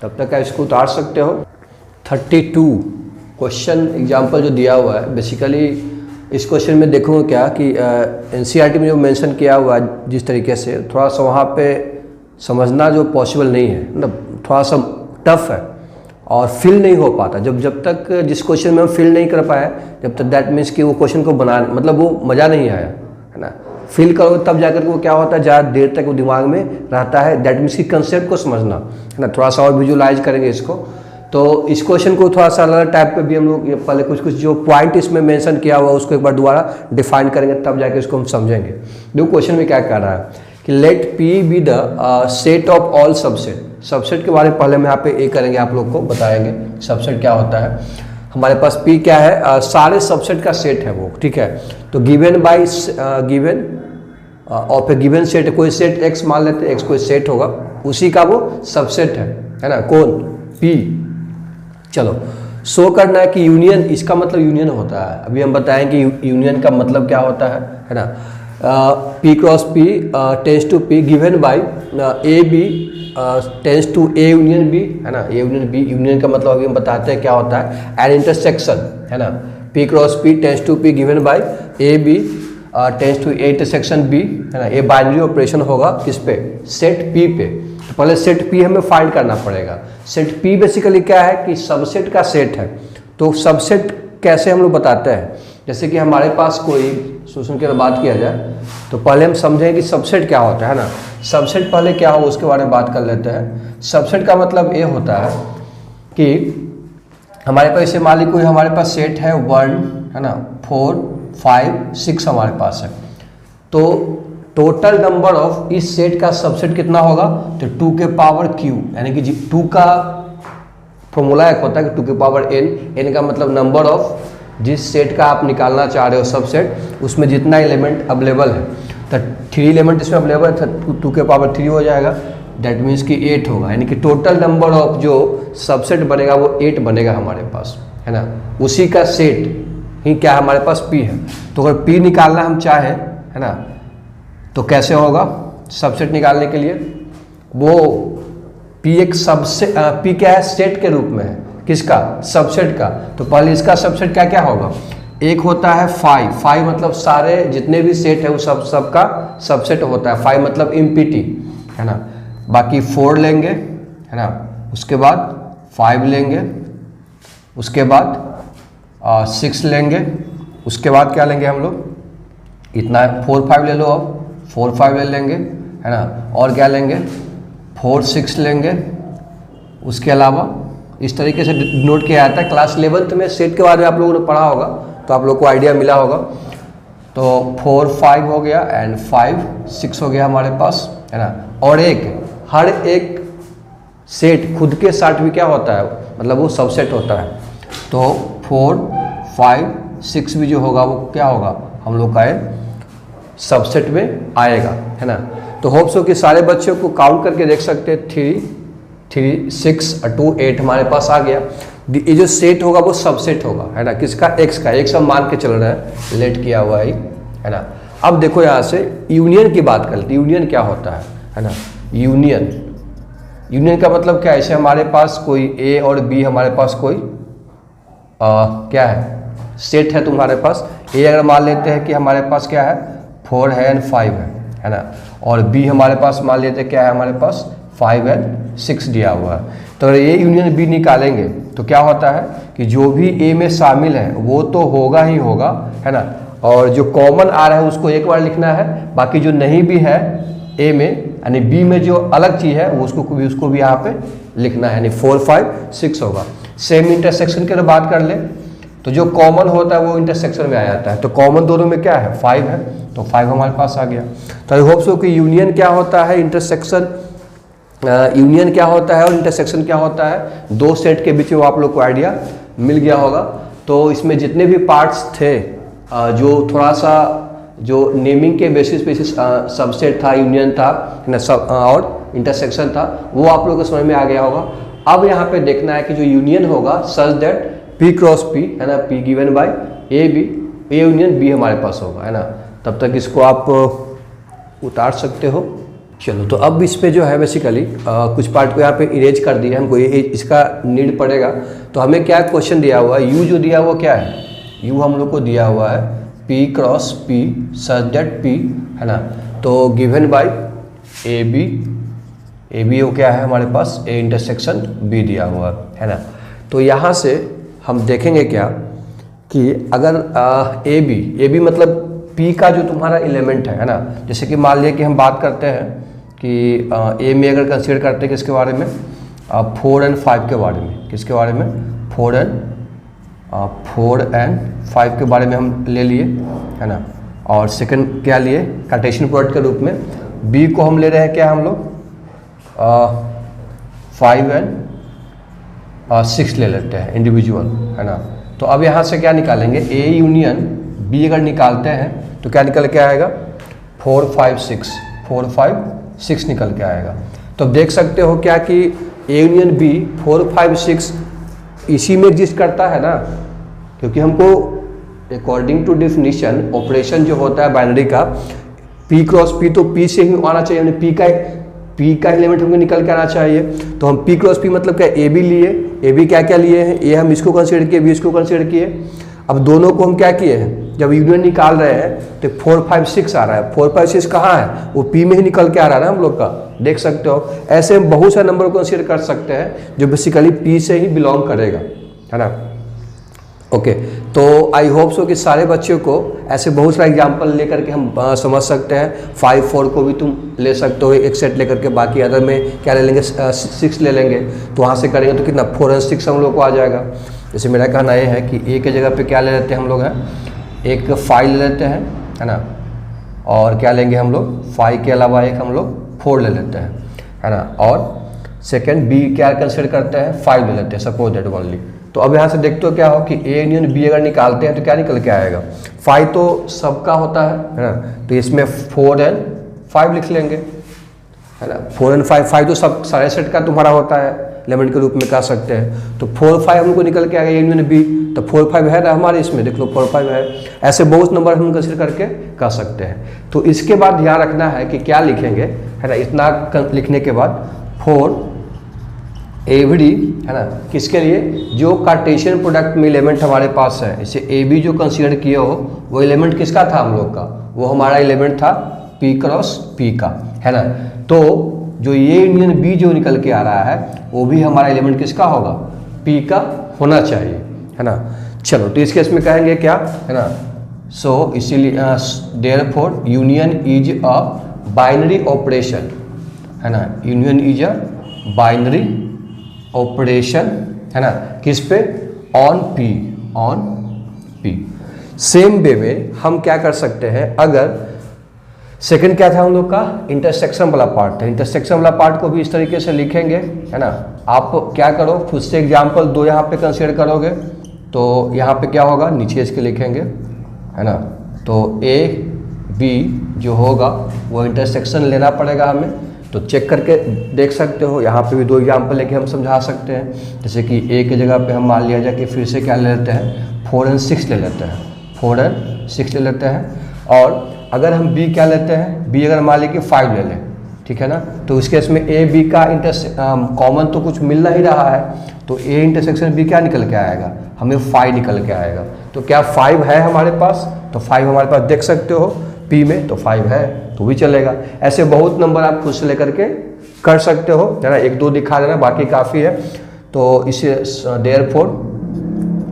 तब तक इसको उतार सकते हो। 32 क्वेश्चन एग्जाम्पल जो दिया हुआ है, बेसिकली इस क्वेश्चन में देखूँगा क्या कि एनसीईआरटी में जो मेंशन किया हुआ है जिस तरीके से, थोड़ा सा वहाँ पे समझना जो पॉसिबल नहीं है, मतलब थोड़ा सा टफ है और फिल नहीं हो पाता। जब तक जिस क्वेश्चन में हम फिल नहीं कर पाए, जब तक दैट मीन्स कि वो क्वेश्चन को बनाने मतलब वो मज़ा नहीं आया, है ना। फिल करो तब जाकर के वो क्या होता है, ज़्यादा देर तक वो दिमाग में रहता है। दैट मीन्स कि कंसेप्ट को समझना, है ना। थोड़ा सा और विजुलाइज करेंगे इसको, तो इस क्वेश्चन को थोड़ा सा अलग टाइप पे भी हम लोग पहले कुछ जो पॉइंट इसमें मेंशन किया हुआ उसको एक बार दोबारा डिफाइन करेंगे, तब जाके इसको हम समझेंगे। देखो क्वेश्चन में क्या कह रहा है कि let P be the set of all subset. Subset के बारे में पहले हम यहाँ पे ए करेंगे, आप लोग को बताएंगे सबसेट क्या होता है। हमारे पास पी क्या है, सारे सबसेट का सेट है वो, ठीक है। तो given by given of A given set, कोई सेट एक्स मान लेते हैं, एक्स कोई सेट होगा, उसी का वो सबसेट है ना, कौन, पी। चलो शो करना है कि यूनियन, इसका मतलब यूनियन होता है। अभी हम बताएं कि यूनियन का मतलब क्या होता है ना। P cross P tends to P given by A B tends to A union B, है ना। ए यूनियन बी, यूनियन का मतलब अभी हम बताते हैं क्या होता है, एन इंटरसेक्शन, है ना। P cross P tends to P given by A B tends to A intersection B, है ना। ये बाइनरी ऑपरेशन होगा किस पे, सेट पी पे। तो पहले सेट पी हमें फाइंड करना पड़ेगा। सेट पी बेसिकली क्या है कि सबसेट का सेट है। तो सबसेट कैसे हम लोग बताते हैं, जैसे कि हमारे पास कोई सोल्यूशन की बात किया जाए तो पहले हम समझें कि सबसेट क्या होता है ना। सबसेट पहले क्या हो उसके बारे में बात कर लेते हैं। सबसेट का मतलब ये होता है कि हमारे पास जैसे मान लीजिए कोई हमारे पास सेट है 1 है ना 4 5 6 हमारे पास है, तो टोटल नंबर ऑफ इस सेट का सबसेट कितना होगा, तो 2 के पावर q, यानी कि 2 का फॉर्मूला एक होता है कि 2 के पावर n का मतलब नंबर ऑफ जिस सेट का आप निकालना चाह रहे हो सबसेट, उसमें जितना एलिमेंट अवेलेबल है, तो 3 एलिमेंट इसमें अवेलेबल है, 2 के पावर 3 हो जाएगा, दैट मीन्स कि 8 होगा, यानी कि टोटल नंबर ऑफ जो सबसेट बनेगा वो 8 बनेगा हमारे पास, है ना। उसी का सेट ही क्या हमारे पास P है। तो अगर P निकालना हम चाहे, है ना, तो कैसे होगा सबसेट निकालने के लिए, वो P एक सबसे P क्या है, सेट के रूप में है, किसका, सबसेट का। तो पहले इसका सबसेट क्या क्या होगा, एक होता है 5 मतलब सारे जितने भी सेट है वो सबका सबसेट होता है, 5 मतलब इम्पीटी, है ना। बाकी 4 लेंगे, है ना, उसके बाद 5 लेंगे, उसके बाद 6 लेंगे, उसके बाद क्या लेंगे हम लोग, इतना 4 5 ले लो, अब 4 5 ले लेंगे, है ना, और क्या लेंगे 4 6 लेंगे। उसके अलावा इस तरीके से नोट किया जाता है। क्लास 11th में सेट के बारे में आप लोगों ने पढ़ा होगा तो आप लोग को आइडिया मिला होगा। तो 4 5 हो गया एंड 5 6 हो गया हमारे पास, है ना। और हर एक सेट खुद के साथ भी क्या होता है, मतलब वो सबसेट होता है। तो 4 5 6 भी जो होगा वो क्या होगा, हम लोग का सबसेट में आएगा, है ना। तो होप सो कि सारे बच्चों को काउंट करके देख सकते हैं, 3 6 2 8 हमारे पास आ गया। ये जो सेट होगा वो सबसेट होगा, है ना, किसका, एक्स का। एक्स हम मान के चल रहे हैं, लेट किया हुआ है ना। अब देखो यहाँ से यूनियन की बात करते हैं। यूनियन क्या होता है ना। यूनियन का मतलब क्या है, ऐसे हमारे पास कोई ए और बी, हमारे पास कोई क्या है, सेट है तुम्हारे पास। ए अगर मान लेते हैं कि हमारे पास क्या है 4 है एंड 5 है ना, और बी हमारे पास मान लेते हैं क्या है, हमारे पास 5 एंड 6 दिया हुआ है। तो अगर ए यूनियन बी निकालेंगे तो क्या होता है कि जो भी ए में शामिल है वो तो होगा ही होगा, है ना, और जो कॉमन आ रहा है उसको एक बार लिखना है, बाकी जो नहीं भी है ए में यानी बी में जो अलग चीज़ है वो उसको भी यहाँ पे लिखना है, यानी 4 5 6 होगा। सेम इंटरसेक्शन की अगर बात कर ले तो जो कॉमन होता है वो इंटरसेक्शन में आ जाता है। तो कॉमन दोनों में क्या है, 5 है, तो 5 हमारे पास आ गया। तो आई होप सो कि यूनियन क्या होता है, इंटरसेक्शन, यूनियन क्या होता है और इंटरसेक्शन क्या होता है, दो सेट के बीच में आप लोग को आइडिया मिल गया होगा। तो इसमें जितने भी पार्ट्स थे, जो थोड़ा सा जो नेमिंग के बेसिस पे सबसेट था, यूनियन था ना, सब और इंटरसेक्शन था, वो आप लोगों को समझ में आ गया होगा। अब यहाँ पे देखना है कि जो यूनियन होगा such that P cross P, है ना, P given by A B, A union B हमारे पास होगा, है ना। तब तक इसको आप उतार सकते हो। चलो, तो अब इस पे जो है बेसिकली कुछ पार्ट को यहाँ पे इरेज कर दिया हमको, ये इसका नीड पड़ेगा। तो हमें क्या क्वेश्चन दिया हुआ है, यू जो दिया हुआ क्या है, यू हम लोग को दिया हुआ है P cross P such that P, है ना। तो गिवन बाय ए बी वो क्या है हमारे पास, ए इंटरसेक्शन बी दिया हुआ है ना। तो यहाँ से हम देखेंगे क्या कि अगर ए बी मतलब P का जो तुम्हारा एलिमेंट है ना, जैसे कि मान लिया कि हम बात करते हैं कि ए में अगर कंसीडर करते हैं किसके बारे में, 4 एंड 5 के बारे में, किसके बारे में, 4 एंड 5 के बारे में हम ले लिए, है ना। और सेकंड क्या लिए, कार्टेशियन प्रोडक्ट के रूप में। बी को हम ले रहे हैं क्या हम लोग 5 एंड 6 ले लेते हैं इंडिविजुअल, है ना। तो अब यहाँ से क्या निकालेंगे, ए यूनियन बी अगर निकालते हैं तो क्या निकल के आएगा, 4 5 6 निकल के आएगा। तो अब देख सकते हो क्या कि ए यूनियन बी 4 5 6 इसी में एग्जिस्ट करता है ना, क्योंकि हमको अकॉर्डिंग टू डिफिनीशन ऑपरेशन जो होता है बाइनरी का, P क्रॉस P तो P से ही आना चाहिए, P का एलिमेंट हमको निकल के आना चाहिए। तो हम P क्रॉस P मतलब क्या, ए बी लिए, ए बी क्या क्या लिए हैं, ए हम इसको कंसीडर किए, बी इसको कंसीडर किए। अब दोनों को हम क्या किए हैं, जब यूनियन निकाल रहे हैं तो 4 5 6 आ रहा है, 4 5 6 कहाँ है, वो P में ही निकल के आ रहा है ना हम लोग का, देख सकते हो। ऐसे हम बहुत सारे नंबर को कंसीडर कर सकते हैं जो बेसिकली P से ही बिलोंग करेगा, है ना। ओके तो आई होप सो कि सारे बच्चों को ऐसे बहुत सारे एग्जाम्पल लेकर के हम समझ सकते हैं। 5 4 को भी तुम ले सकते हो एक सेट लेकर के, बाकी अदर में क्या ले लेंगे 6 ले लेंगे, तो वहाँ से करेंगे तो कितना 4 और 6 हम लोग को आ जाएगा। जैसे मेरा कहना ये है कि ए के जगह पे क्या ले लेते हैं हम लोग हैं, एक 5 ले लेते हैं, है ना, और क्या लेंगे हम लोग 5 के अलावा एक हम लोग 4 ले लेते हैं, है ना, और सेकेंड बी क्या कंसिडर करते हैं 5 ले लेते हैं, सपोज दैट ओनली। तो अब यहाँ से देखते हो क्या हो कि ए यूनियन बी अगर निकालते हैं तो क्या निकल के आएगा, 5 तो सबका होता है ना, तो इसमें 4 और 5 लिख लेंगे, है ना। 4 और 5, 5 तो सब सारे सेट का तुम्हारा होता है, एलिमेंट के रूप में कह सकते हैं। तो 4 5 हमको निकल के आएगा ए यूनियन बी, तो 4 5 है ना हमारे इसमें, देख लो 4 5 है। ऐसे बहुत नंबर हम कंसिडर करके कर सकते हैं। तो इसके बाद ध्यान रखना है कि क्या लिखेंगे, है ना, इतना लिखने के बाद 4 एवरी, है ना, किसके लिए, जो कार्टेशियन प्रोडक्ट में एलिमेंट हमारे पास है, इसे ए बी जो कंसीडर किए हो वो एलिमेंट किसका था हम लोग का, वो हमारा एलिमेंट था P क्रॉस P का, है ना। तो जो ये यूनियन बी जो निकल के आ रहा है वो भी हमारा एलिमेंट किसका होगा, P का होना चाहिए, है ना। चलो तो इस केस में कहेंगे क्या, है ना, सो इसीलिए therefore union is a binary operation, है ना, union is a binary operation, है ना, किस पे, ऑन P। सेम वे में हम क्या कर सकते हैं, अगर सेकंड क्या था हम लोग का, इंटरसेक्शन वाला पार्ट है, इंटरसेक्शन वाला पार्ट को भी इस तरीके से लिखेंगे, है ना। आप क्या करो, खुद से एग्जाम्पल 2 यहाँ पे कंसीडर करोगे तो यहाँ पे क्या होगा, नीचे इसके लिखेंगे, है ना। तो ए बी जो होगा वो इंटरसेक्शन लेना पड़ेगा हमें, तो चेक करके देख सकते हो। यहाँ पे भी 2 एग्जाम्पल लेके हम समझा सकते हैं। जैसे कि ए के जगह पे हम मान लिया जाए कि फिर से क्या ले लेते हैं, 4 और 6 ले लेते हैं, 4 और 6 ले लेते हैं। और अगर हम बी क्या लेते हैं, बी अगर मान लीजिए कि 5 ले लें, ठीक है ना, तो इस केस में ए बी का कॉमन तो कुछ मिल नहीं रहा है, तो ए इंटरसेक्शन बी क्या निकल के आएगा, हमें 5 निकल के आएगा। तो क्या 5 है हमारे पास, तो 5 हमारे पास देख सकते हो पी में, तो 5 है तो भी चलेगा। ऐसे बहुत नंबर आप खुद से लेकर के कर सकते हो, है ना, 1 2 दिखा देना, बाकी काफ़ी है। तो इसे therefore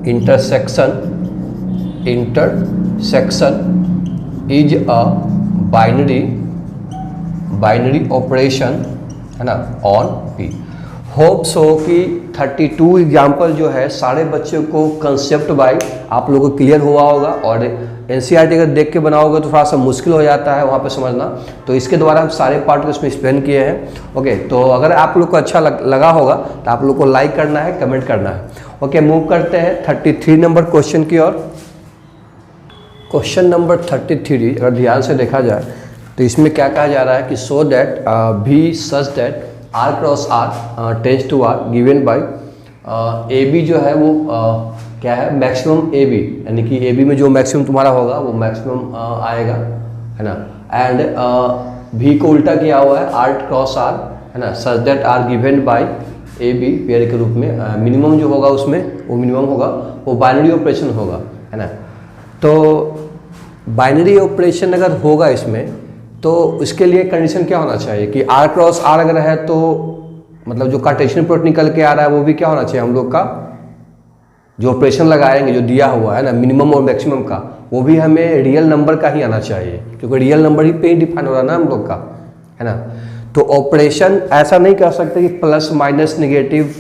intersection is a binary operation, है ना, ऑन पी। होप सो कि 32 एग्जाम्पल जो है सारे बच्चों को कंसेप्ट वाइज आप लोगों को क्लियर हुआ होगा। और एनसीईआरटी अगर देख के बनाओगे तो थोड़ा सा मुश्किल हो जाता है वहाँ पे समझना, तो इसके द्वारा हम सारे पार्ट को इसमें एक्सप्लेन किए हैं। ओके, तो अगर आप लोग को अच्छा लगा होगा तो आप लोग को लाइक करना है, कमेंट करना है। ओके, मूव करते हैं 33 नंबर क्वेश्चन की ओर। क्वेश्चन नंबर 33 अगर ध्यान से देखा जाए तो इसमें क्या कहा जा रहा है कि सो दैट भी such that R cross R tends to R given by A B जो है वो क्या है, मैक्सिमम ए बी, यानी कि ए बी में जो मैक्सिमम तुम्हारा होगा वो मैक्सिमम आएगा, है ना। एंड भी को उल्टा किया हुआ है R क्रॉस R, है ना, such that R given by A B pair के रूप में मिनिमम जो होगा उसमें वो मिनिमम होगा, वो बाइनरी ऑपरेशन होगा, है ना। तो बाइनरी ऑपरेशन अगर होगा इसमें तो इसके लिए कंडीशन क्या होना चाहिए कि R क्रॉस R अगर है तो मतलब जो कार्टेशियन प्रोडक्ट निकल के आ रहा है वो भी क्या होना चाहिए, हम लोग का जो ऑपरेशन लगाएंगे जो दिया हुआ है ना मिनिमम और मैक्सिमम का, वो भी हमें रियल नंबर का ही आना चाहिए, क्योंकि रियल नंबर ही पे ही डिफाइन हो रहा है ना हम लोग का, है ना। तो ऑपरेशन ऐसा नहीं कर सकते कि प्लस माइनस नेगेटिव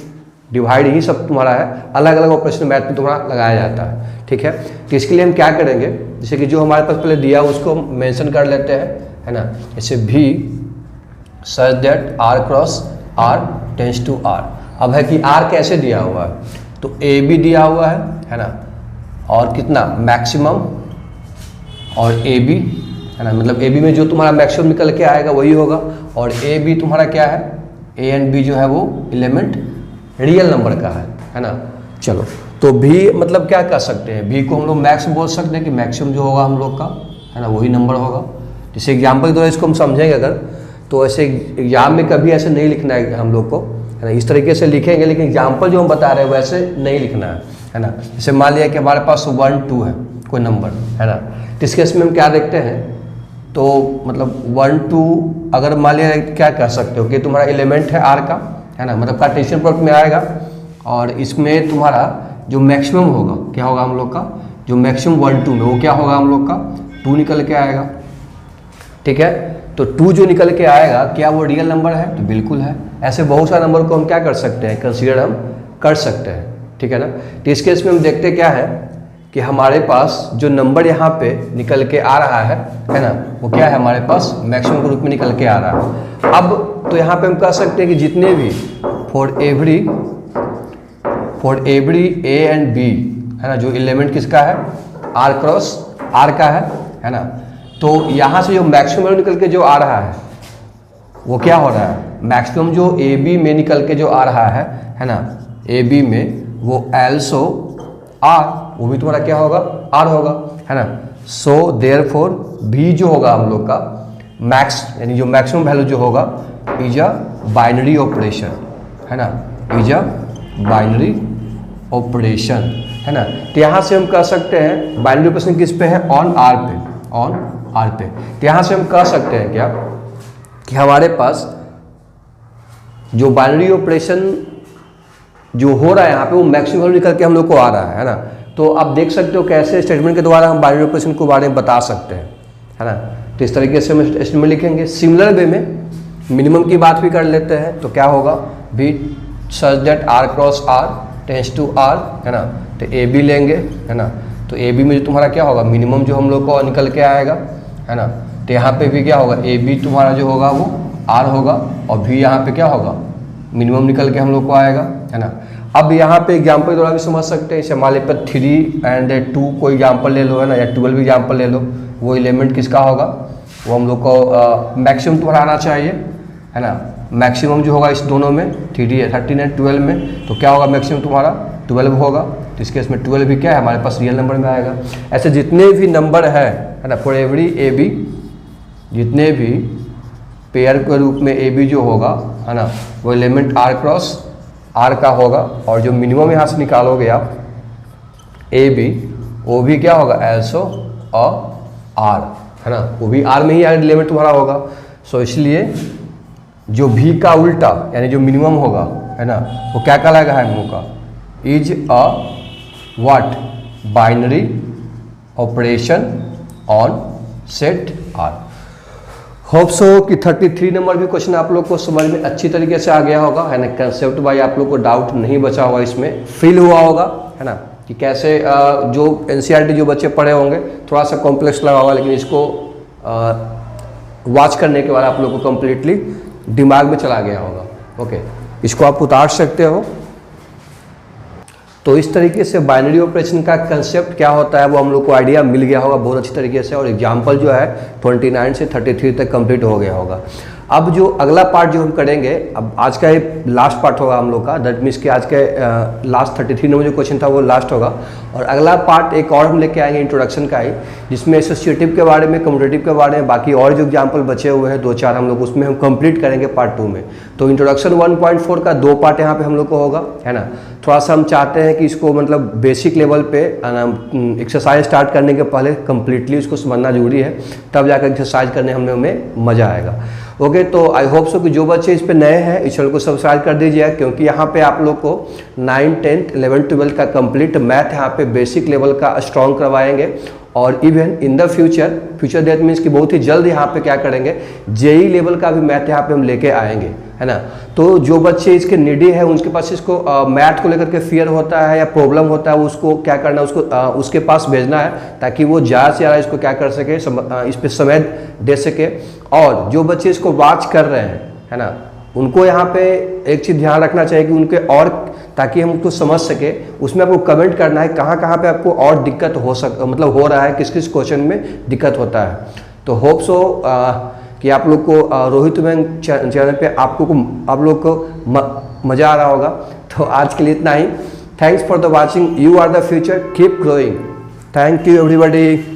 डिवाइड ही सब तुम्हारा है, अलग अलग ऑपरेशन मैथ में तुम्हारा लगाया जाता है, ठीक है। तो इसके लिए हम क्या करेंगे, जैसे कि जो हमारे पास पहले दिया उसको मेंशन कर लेते हैं, है ना। जैसे भी such that R cross R tends to R। अब है कि R कैसे दिया हुआ है, तो ए बी दिया हुआ है ना, और कितना मैक्सिमम और ए बी, है ना, मतलब ए बी में जो तुम्हारा मैक्सिमम निकल के आएगा वही होगा, और ए बी तुम्हारा क्या है, ए एंड बी जो है वो एलिमेंट रियल नंबर का है ना। चलो तो भी मतलब क्या कर सकते हैं, भी को हम लोग मैक्स बोल सकते हैं कि मैक्सिमम जो होगा हम लोग का, है ना, वही नंबर होगा। जैसे एग्जाम्पल के द्वारा इसको हम समझेंगे अगर, तो ऐसे एग्जाम में कभी ऐसे नहीं लिखना है हम लोग को, है ना, इस तरीके से लिखेंगे, लेकिन एग्जाम्पल जो हम बता रहे हैं वैसे नहीं लिखना है ना। जैसे मान लिया कि हमारे पास 1 2 है कोई नंबर, है ना, तो इस केस में हम क्या देखते हैं, तो मतलब 1 2 अगर मान लिया क्या कह सकते हो कि तुम्हारा एलिमेंट है R का, है ना, मतलब कार्टेशियन प्रोडक्ट में आएगा, और इसमें तुम्हारा जो मैक्सिमम होगा क्या होगा हम लोग का, जो मैक्सिमम 1 2 में वो क्या होगा हम लोग का 2 निकल के आएगा। ठीक है, तो 2 जो निकल के आएगा क्या वो रियल नंबर है, तो बिल्कुल है। ऐसे बहुत सारे नंबर को हम क्या कर सकते हैं, कंसीडर हम कर सकते हैं। ठीक है ना, तो इस केस में हम देखते क्या है कि हमारे पास जो नंबर यहाँ पे निकल के आ रहा है ना, वो क्या है हमारे पास मैक्सिमम के रूप में निकल के आ रहा है। अब तो यहाँ पे हम कह सकते हैं कि जितने भी for every A and B है ना, जो एलिमेंट किसका है आर क्रॉस आर का है ना, तो यहाँ से जो मैक्सिमम निकल के जो आ रहा है वो क्या हो रहा है, मैक्सिमम जो ए बी में निकल के जो आ रहा है ना, ए बी में वो एल्सो आर, वो भी तुम्हारा क्या होगा आर होगा, है ना। सो देयरफॉर बी जो होगा हम लोग का मैक्स यानी जो मैक्सिमम वैल्यू जो होगा इज अ बाइनरी ऑपरेशन, है ना, इज अ बाइनरी ऑपरेशन, है ना। तो यहाँ से हम कह सकते हैं बाइनरी ऑपरेशन किस पे है, ऑन आर पे, ऑन आर पे। तो यहाँ से हम कह सकते हैं क्या कि हमारे पास जो बाइनरी ऑपरेशन जो हो रहा है यहाँ पे वो मैक्सिमम वैल्यू निकल के हम लोग को आ रहा है ना। तो आप देख सकते हो कैसे स्टेटमेंट के द्वारा हम बाइनरी ऑपरेशन के बारे में बता सकते हैं, है ना। तो इस तरीके से हम स्टेटमेंट लिखेंगे। सिमिलर वे में मिनिमम की बात भी कर लेते हैं, तो क्या होगा B such that R cross R tends to R, है ना। तो ए बी लेंगे, है ना, तो ए बी में जो तुम्हारा क्या होगा मिनिमम जो हम लोग को निकल के आएगा, है ना। तो यहाँ पे भी क्या होगा ए बी तुम्हारा जो होगा वो आर होगा और भी यहाँ पे क्या होगा मिनिमम निकल के हम लोग को आएगा, है ना। अब यहाँ पे एग्जाम्पल के द्वारा भी समझ सकते हैं, जैसे हमारे पर 3 एंड 2 कोई एग्जाम्पल ले लो, है ना, या 12 एग्जाम्पल ले लो, वो एलिमेंट किसका होगा वो हम लोग को मैक्सिमम तुम्हारा आना चाहिए, है ना। मैक्सिमम जो होगा इस दोनों में 3 है 13 एंड 12 में, तो क्या होगा मैक्सिमम तुम्हारा 12 होगा। तो इस केस में 12 भी क्या है हमारे पास रियल नंबर में आएगा। ऐसे जितने भी नंबर है ना फॉर एवरी ए बी, जितने भी पेयर के रूप में ए बी जो होगा, है ना, वो एलिमेंट आर क्रॉस आर का होगा। और जो मिनिमम यहाँ से निकालोगे आप ए बी, वो भी क्या होगा एल्सो और आर, है ना, वो भी आर में ही एलिमेंट तुम्हारा होगा। सो इसलिए जो भी का उल्टा यानी जो मिनिमम होगा, है ना, वो क्या कहलाएगा है हम लोग का is a what binary operation on set R. Hope so कि 33 नंबर भी क्वेश्चन आप लोग को समझ में अच्छी तरीके से आ गया होगा, है ना। कंसेप्ट वाइज आप लोग को डाउट नहीं बचा होगा, इसमें फील हुआ होगा, है ना, कि कैसे जो एनसीईआरटी जो बच्चे पढ़े होंगे थोड़ा सा कॉम्प्लेक्स लगा होगा, लेकिन इसको वॉच करने के बाद आप लोग को कम्प्लीटली दिमाग में चला गया होगा। ओके, इसको आप उतार सकते हो। तो इस तरीके से बाइनरी ऑपरेशन का कंसेप्ट क्या होता है वो हम लोग को आइडिया मिल गया होगा बहुत अच्छी तरीके से, और एग्जाम्पल जो है 29 से 33 तक कंप्लीट हो गया होगा। अब जो अगला पार्ट जो हम करेंगे, अब आज का ये लास्ट पार्ट होगा हम लोग का, दैट मीन्स कि आज के लास्ट 33 नंबर जो क्वेश्चन था वो लास्ट होगा। और अगला पार्ट एक और हम लेके आएंगे इंट्रोडक्शन का ही, जिसमें एसोसिएटिव के बारे में, कम्यूटेटिव के बारे में, बाकी और जो एग्जाम्पल बचे हुए हैं 2-4 हम लोग उसमें हम कंप्लीट करेंगे पार्ट 2 में। तो इंट्रोडक्शन 1.4 का 2 पार्ट यहाँ पे हम लोग को होगा, है ना। थोड़ा सा हम चाहते हैं कि इसको मतलब बेसिक लेवल पे एक्सरसाइज स्टार्ट करने के पहले कंप्लीटली इसको समझना जरूरी है, तब जाकर एक्सरसाइज करने हमें मज़ा आएगा। ओके, तो आई होप सो कि जो बच्चे इस पे नए हैं इस चैनल को सब्सक्राइब कर दीजिए, क्योंकि यहाँ पे आप लोग को 9, 10, 11, 12 का कंप्लीट मैथ यहाँ पे बेसिक लेवल का स्ट्रॉन्ग करवाएंगे। और even in the future that means कि बहुत ही जल्द यहाँ पे क्या करेंगे जेई लेवल का भी मैथ यहाँ पे हम लेके आएंगे, है ना। तो जो बच्चे इसके निडी है, उनके पास इसको मैथ को लेकर के फियर होता है या प्रॉब्लम होता है, उसको क्या करना है, उसको उसके पास भेजना है, ताकि वो ज़्यादा से ज़्यादा इसको क्या कर सके, इस पर समय दे सके। और जो बच्चे इसको वॉच कर रहे हैं, है ना, उनको यहाँ पे एक चीज़ ध्यान रखना चाहिए कि उनके और, ताकि हम उसको समझ सके, उसमें आपको कमेंट करना है कहाँ कहाँ पे आपको और दिक्कत मतलब हो रहा है, किस किस क्वेश्चन में दिक्कत होता है। तो होप सो कि आप लोग को रोहित बैंक चैनल पे आप लोग को मज़ा आ रहा होगा। तो आज के लिए इतना ही। Thanks for the watching. You are the future, keep growing. Thank you everybody.